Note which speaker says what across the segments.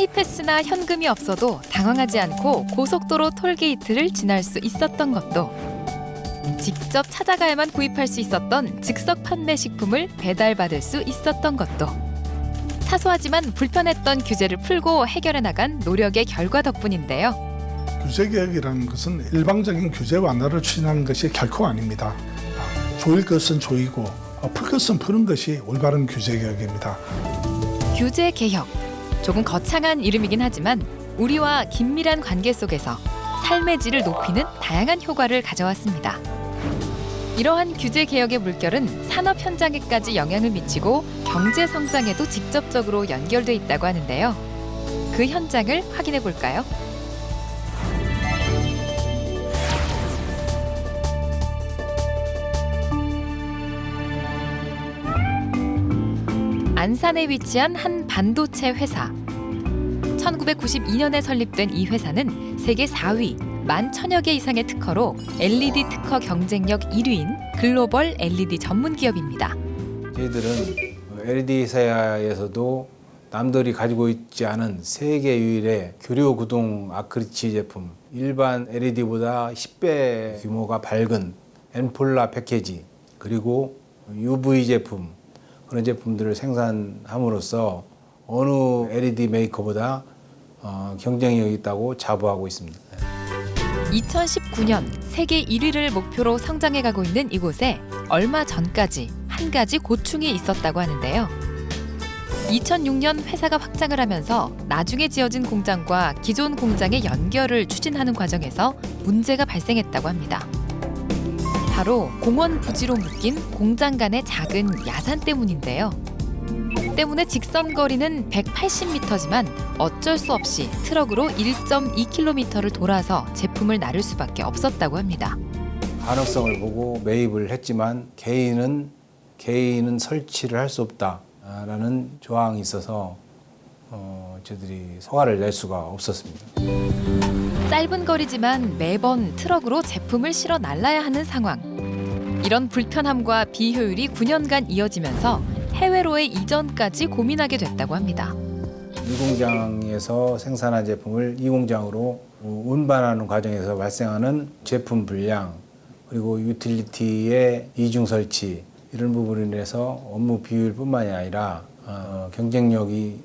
Speaker 1: 하이패스나 현금이 없어도 당황하지 않고 고속도로 톨게이트를 지날 수 있었던 것도, 직접 찾아가야만 구입할 수 있었던 즉석 판매 식품을 배달받을 수 있었던 것도, 사소하지만 불편했던 규제를 풀고 해결해 나간 노력의 결과 덕분인데요.
Speaker 2: 규제개혁이라는 것은 일방적인 규제 완화를 추진하는 것이 결코 아닙니다. 조일 것은 조이고 풀 것은 푸는 것이 올바른 규제개혁입니다.
Speaker 1: 규제개혁, 조금 거창한 이름이긴 하지만 우리와 긴밀한 관계 속에서 삶의 질을 높이는 다양한 효과를 가져왔습니다. 이러한 규제개혁의 물결은 산업 현장에까지 영향을 미치고 경제 성장에도 직접적으로 연결돼 있다고 하는데요. 그 현장을 확인해 볼까요? 안산에 위치한 한 반도체 회사. 1992년에 설립된 이 회사는 세계 4위, 11,000여 개 이상의 특허로 LED 특허 경쟁력 1위인 글로벌 LED 전문 기업입니다.
Speaker 3: 저희들은 LED 회사에서도 남들이 가지고 있지 않은 세계 유일의 교류 구동 아크릴치 제품, 일반 LED보다 10배 규모가 밝은 엔폴라 패키지, 그리고 UV 제품, 그런 제품들을 생산함으로써 어느 LED 메이커보다 경쟁력이 있다고 자부하고 있습니다.
Speaker 1: 2019년 세계 1위를 목표로 성장해가고 있는 이곳에 얼마 전까지 한 가지 고충이 있었다고 하는데요. 2006년 회사가 확장을 하면서 나중에 지어진 공장과 기존 공장의 연결을 추진하는 과정에서 문제가 발생했다고 합니다. 바로 공원 부지로 묶인 공장 간의 작은 야산 때문인데요. 때문에 직선 거리는 180m지만 어쩔 수 없이 트럭으로 1.2km를 돌아서 제품을 나를 수밖에 없었다고 합니다.
Speaker 3: 가능성을 보고 매입을 했지만 개인은 설치를 할 수 없다라는 조항이 있어서 저희들이 허가를 낼 수가 없었습니다.
Speaker 1: 짧은 거리지만 매번 트럭으로 제품을 실어 날라야 하는 상황. 이런 불편함과 비효율이 9년간 이어지면서 해외로의 이전까지 고민하게 됐다고 합니다.
Speaker 3: 이 공장에서 생산한 제품을 이 공장으로 운반하는 과정에서 발생하는 제품 불량, 그리고 유틸리티의 이중 설치, 이런 부분으로 인해서 업무 비효율뿐만이 아니라 경쟁력을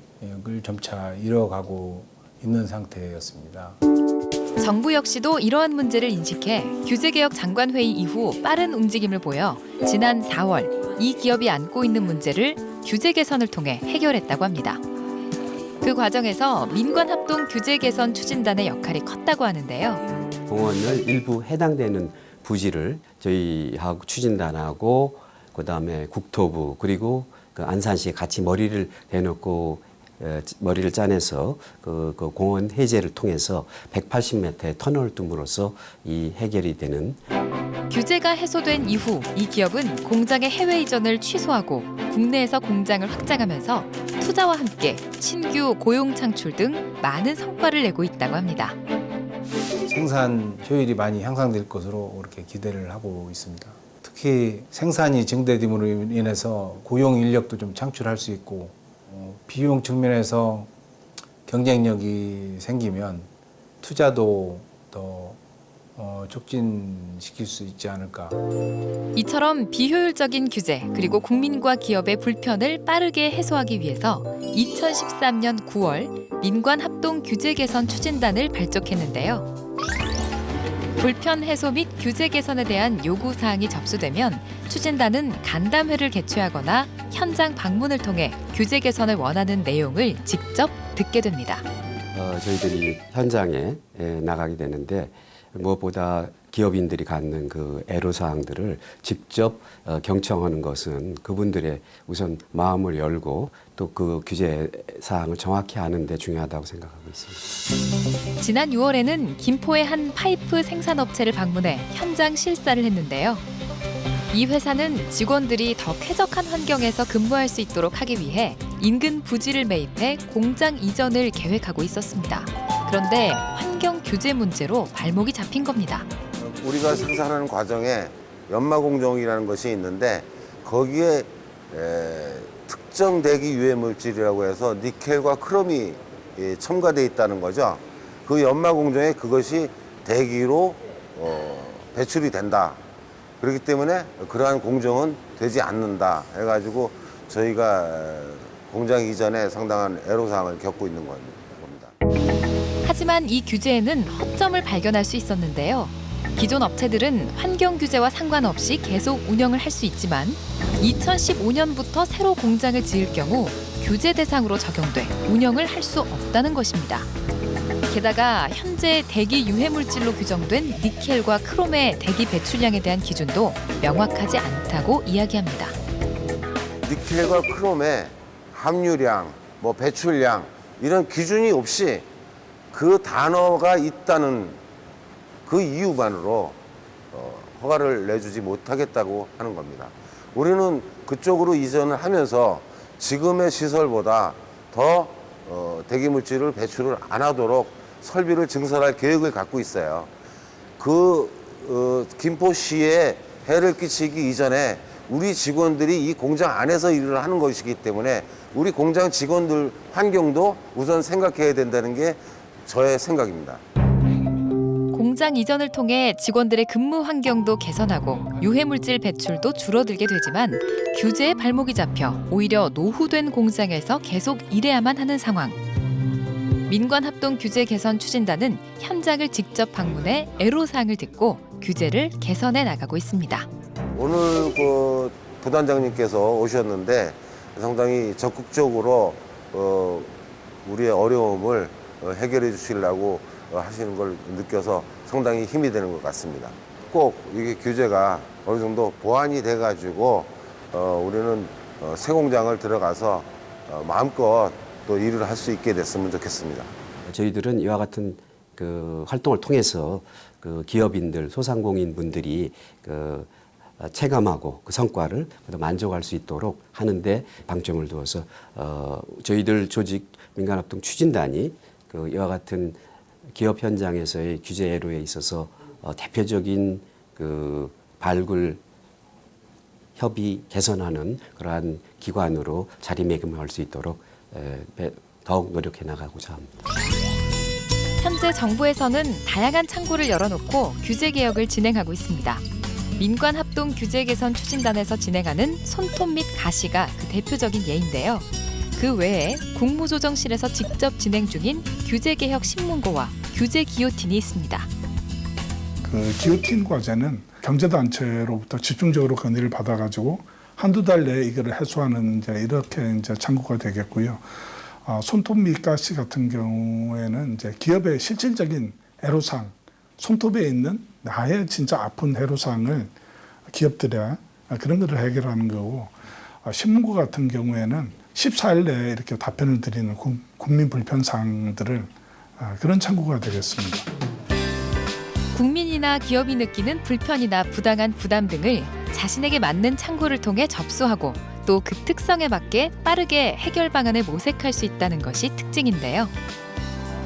Speaker 3: 점차 잃어가고 있는 상태였습니다.
Speaker 1: 정부 역시도 이러한 문제를 인식해 규제개혁 장관회의 이후 빠른 움직임을 보여 지난 4월 이 기업이 안고 있는 문제를 규제 개선을 통해 해결했다고 합니다. 그 과정에서 민관합동 규제 개선 추진단의 역할이 컸다고 하는데요.
Speaker 4: 공원을 일부 해당되는 부지를 저희하고 추진단하고 그다음에 국토부 그리고 그 안산시에 같이 머리를 대놓고 머리를 짜내서 그 공원 해제를 통해서 180m의 터널을 tum으로써 이 해결이 되는.
Speaker 1: 규제가 해소된 이후 이 기업은 공장의 해외 이전을 취소하고 국내에서 공장을 확장하면서 투자와 함께 신규 고용 창출 등 많은 성과를 내고 있다고 합니다.
Speaker 3: 생산 효율이 많이 향상될 것으로 그렇게 기대를 하고 있습니다. 특히 생산이 증대됨으로 인해서 고용 인력도 좀 창출할 수 있고 비용 측면에서 경쟁력이 생기면 투자도 더 촉진시킬 수 있지 않을까.
Speaker 1: 이처럼 비효율적인 규제 그리고 국민과 기업의 불편을 빠르게 해소하기 위해서 2013년 9월 민관합동 규제 개선 추진단을 발족했는데요. 불편 해소 및 규제 개선에 대한 요구 사항이 접수되면 추진단은 간담회를 개최하거나 현장 방문을 통해 규제 개선을 원하는 내용을 직접 듣게 됩니다.
Speaker 4: 저희들이 현장에 나가게 되는데 무엇보다 기업인들이 갖는 그 애로사항들을 직접 경청하는 것은 그분들의 우선 마음을 열고 또 그 규제 사항을 정확히 아는 데 중요하다고 생각하고 있습니다.
Speaker 1: 지난 6월에는 김포의 한 파이프 생산업체를 방문해 현장 실사를 했는데요. 이 회사는 직원들이 더 쾌적한 환경에서 근무할 수 있도록 하기 위해 인근 부지를 매입해 공장 이전을 계획하고 있었습니다. 그런데 환경 규제 문제로 발목이 잡힌 겁니다.
Speaker 5: 우리가 생산하는 과정에 연마공정이라는 것이 있는데 거기에 특정 대기 유해 물질이라고 해서 니켈과 크롬이 첨가되어 있다는 거죠. 그 연마 공정에 그것이 대기로 배출이 된다. 그렇기 때문에 그러한 공정은 되지 않는다 해가지고 저희가 공장 이전에 상당한 애로사항을 겪고 있는 겁니다.
Speaker 1: 하지만 이 규제에는 허점을 발견할 수 있었는데요. 기존 업체들은 환경 규제와 상관없이 계속 운영을 할 수 있지만 2015년부터 새로 공장을 지을 경우 규제 대상으로 적용돼 운영을 할 수 없다는 것입니다. 게다가 현재 대기 유해물질로 규정된 니켈과 크롬의 대기 배출량에 대한 기준도 명확하지 않다고 이야기합니다.
Speaker 5: 니켈과 크롬의 함유량, 배출량 이런 기준이 없이 그 단어가 있다는 그 이유만으로 허가를 내주지 못하겠다고 하는 겁니다. 우리는 그쪽으로 이전을 하면서 지금의 시설보다 더 대기물질을 배출을 안 하도록 설비를 증설할 계획을 갖고 있어요. 김포시에 해를 끼치기 이전에 우리 직원들이 이 공장 안에서 일을 하는 것이기 때문에 우리 공장 직원들 환경도 우선 생각해야 된다는 게 저의 생각입니다.
Speaker 1: 공장 이전을 통해 직원들의 근무 환경도 개선하고 유해물질 배출도 줄어들게 되지만 규제에 발목이 잡혀 오히려 노후된 공장에서 계속 일해야만 하는 상황. 민관합동 규제 개선 추진단은 현장을 직접 방문해 애로사항을 듣고 규제를 개선해 나가고 있습니다.
Speaker 5: 오늘 부단장님께서 오셨는데 상당히 적극적으로 우리의 어려움을 해결해 주시려고 하시는 걸 느껴서 상당히 힘이 되는 것 같습니다. 꼭 이게 규제가 어느 정도 보완이 돼가지고 우리는 새 공장을 들어가서 마음껏 또 일을 할 수 있게 됐으면 좋겠습니다.
Speaker 4: 저희들은 이와 같은 그 활동을 통해서 그 기업인들, 소상공인 분들이 체감하고 그 성과를 만족할 수 있도록 하는데 방점을 두어서 저희들 조직 민간합동 추진단이 이와 같은 기업 현장에서의 규제 애로에 있어서 대표적인 그 발굴 협의 개선하는 그러한 기관으로 자리매김할 수 있도록 더욱 노력해 나가고자 합니다.
Speaker 1: 현재 정부에서는 다양한 창구를 열어놓고 규제 개혁을 진행하고 있습니다. 민관합동 규제 개선 추진단에서 진행하는 손톱 및 가시가 그 대표적인 예인데요. 그 외에 국무조정실에서 직접 진행 중인 규제개혁 신문고와 규제 기요틴이 있습니다.
Speaker 2: 그 기요틴 과제는 경제단체로부터 집중적으로 건의를 받아가지고 한두 달 내에 이거를 해소하는 이렇게 창구가 되겠고요. 손톱 및 가시 같은 경우에는 기업의 실질적인 애로사항, 손톱에 있는 나의 진짜 아픈 애로사항을 기업들이 그런 것을 해결하는 거고, 신문고 같은 경우에는 14일 내에 이렇게 답변을 드리는 국민 불편 사항들을 그런 창구가 되겠습니다.
Speaker 1: 국민이나 기업이 느끼는 불편이나 부당한 부담 등을 자신에게 맞는 창구를 통해 접수하고 또 그 특성에 맞게 빠르게 해결 방안을 모색할 수 있다는 것이 특징인데요.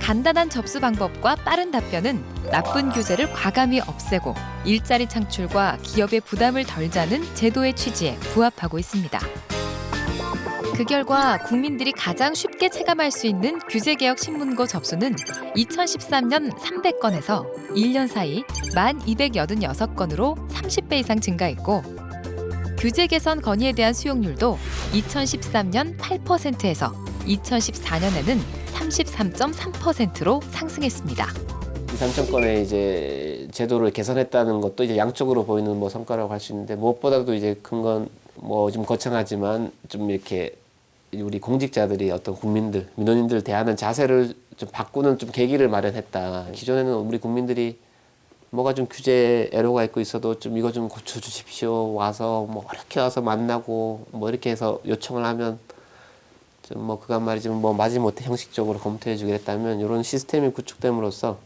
Speaker 1: 간단한 접수 방법과 빠른 답변은 나쁜 규제를 과감히 없애고 일자리 창출과 기업의 부담을 덜 자는 제도의 취지에 부합하고 있습니다. 그 결과 국민들이 가장 쉽게 체감할 수 있는 규제개혁 신문고 접수는 2013년 300건에서 1년 사이 1,286건으로 30배 이상 증가했고, 규제 개선 건의에 대한 수용률도 2013년 8%에서 2014년에는 33.3%로 상승했습니다.
Speaker 6: 2,3천 건의 이제 제도를 개선했다는 것도 이제 양적으로 보이는 성과라고 할 수 있는데, 무엇보다도 이제 큰 건 좀 거창하지만 좀 이렇게 우리 공직자들이 어떤 국민들, 민원인들 대하는 자세를 좀 바꾸는 좀 계기를 마련했다. 기존에는 우리 국민들이 뭐가 좀 규제 애로가 있고 있어도 좀 이거 좀 고쳐주십시오. 와서 이렇게 와서 만나고 이렇게 해서 요청을 하면 좀 그간 말이지 마지못해 형식적으로 검토해 주겠다면 이런 시스템이 구축됨으로써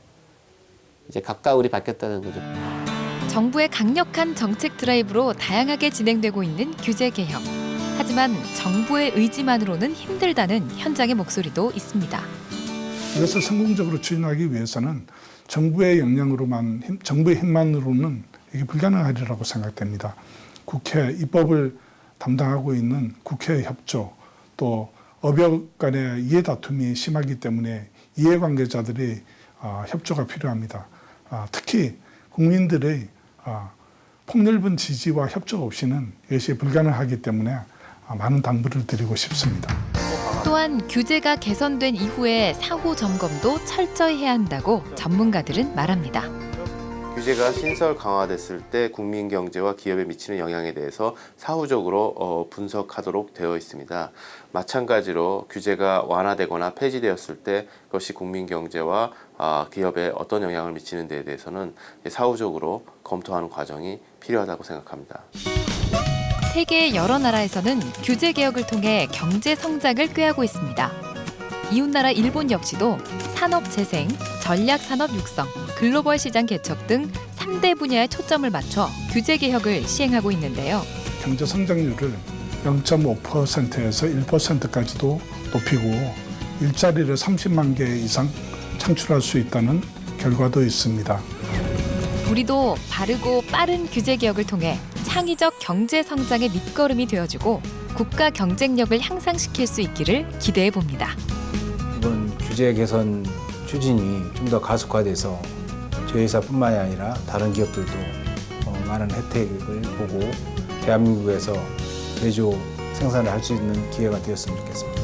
Speaker 6: 이제 가까울이 바뀌었다는 거죠.
Speaker 1: 정부의 강력한 정책 드라이브로 다양하게 진행되고 있는 규제 개혁. 하지만 정부의 의지만으로는 힘들다는 현장의 목소리도 있습니다.
Speaker 2: 이것을 성공적으로 추진하기 위해서는 정부의 역량으로만, 정부의 힘만으로는 이게 불가능하리라고 생각됩니다. 국회 입법을 담당하고 있는 국회 협조, 또 업역 간의 이해 다툼이 심하기 때문에 이해관계자들의 협조가 필요합니다. 특히 국민들의 폭넓은 지지와 협조 없이는 이것이 불가능하기 때문에 많은 당부를 드리고 싶습니다.
Speaker 1: 또한 규제가 개선된 이후에 사후 점검도 철저히 해야 한다고 전문가들은 말합니다.
Speaker 7: 규제가 신설 강화됐을 때 국민 경제와 기업에 미치는 영향에 대해서 사후적으로 분석하도록 되어 있습니다. 마찬가지로 규제가 완화되거나 폐지되었을 때 그것이 국민 경제와 기업에 어떤 영향을 미치는 데에 대해서는 사후적으로 검토하는 과정이 필요하다고 생각합니다.
Speaker 1: 세계의 여러 나라에서는 규제 개혁을 통해 경제 성장을 꾀하고 있습니다. 이웃나라 일본 역시도 산업 재생, 전략 산업 육성, 글로벌 시장 개척 등 3대 분야에 초점을 맞춰 규제 개혁을 시행하고 있는데요.
Speaker 2: 경제 성장률을 0.5%에서 1%까지도 높이고 일자리를 30만 개 이상 창출할 수 있다는 결과도 있습니다.
Speaker 1: 우리도 바르고 빠른 규제 개혁을 통해 창의적 경제 성장의 밑거름이 되어주고 국가 경쟁력을 향상시킬 수 있기를 기대해 봅니다.
Speaker 3: 이번 규제 개선 추진이 좀 더 가속화돼서 저희 회사뿐만이 아니라 다른 기업들도 많은 혜택을 보고 대한민국에서 제조 생산을 할 수 있는 기회가 되었으면 좋겠습니다.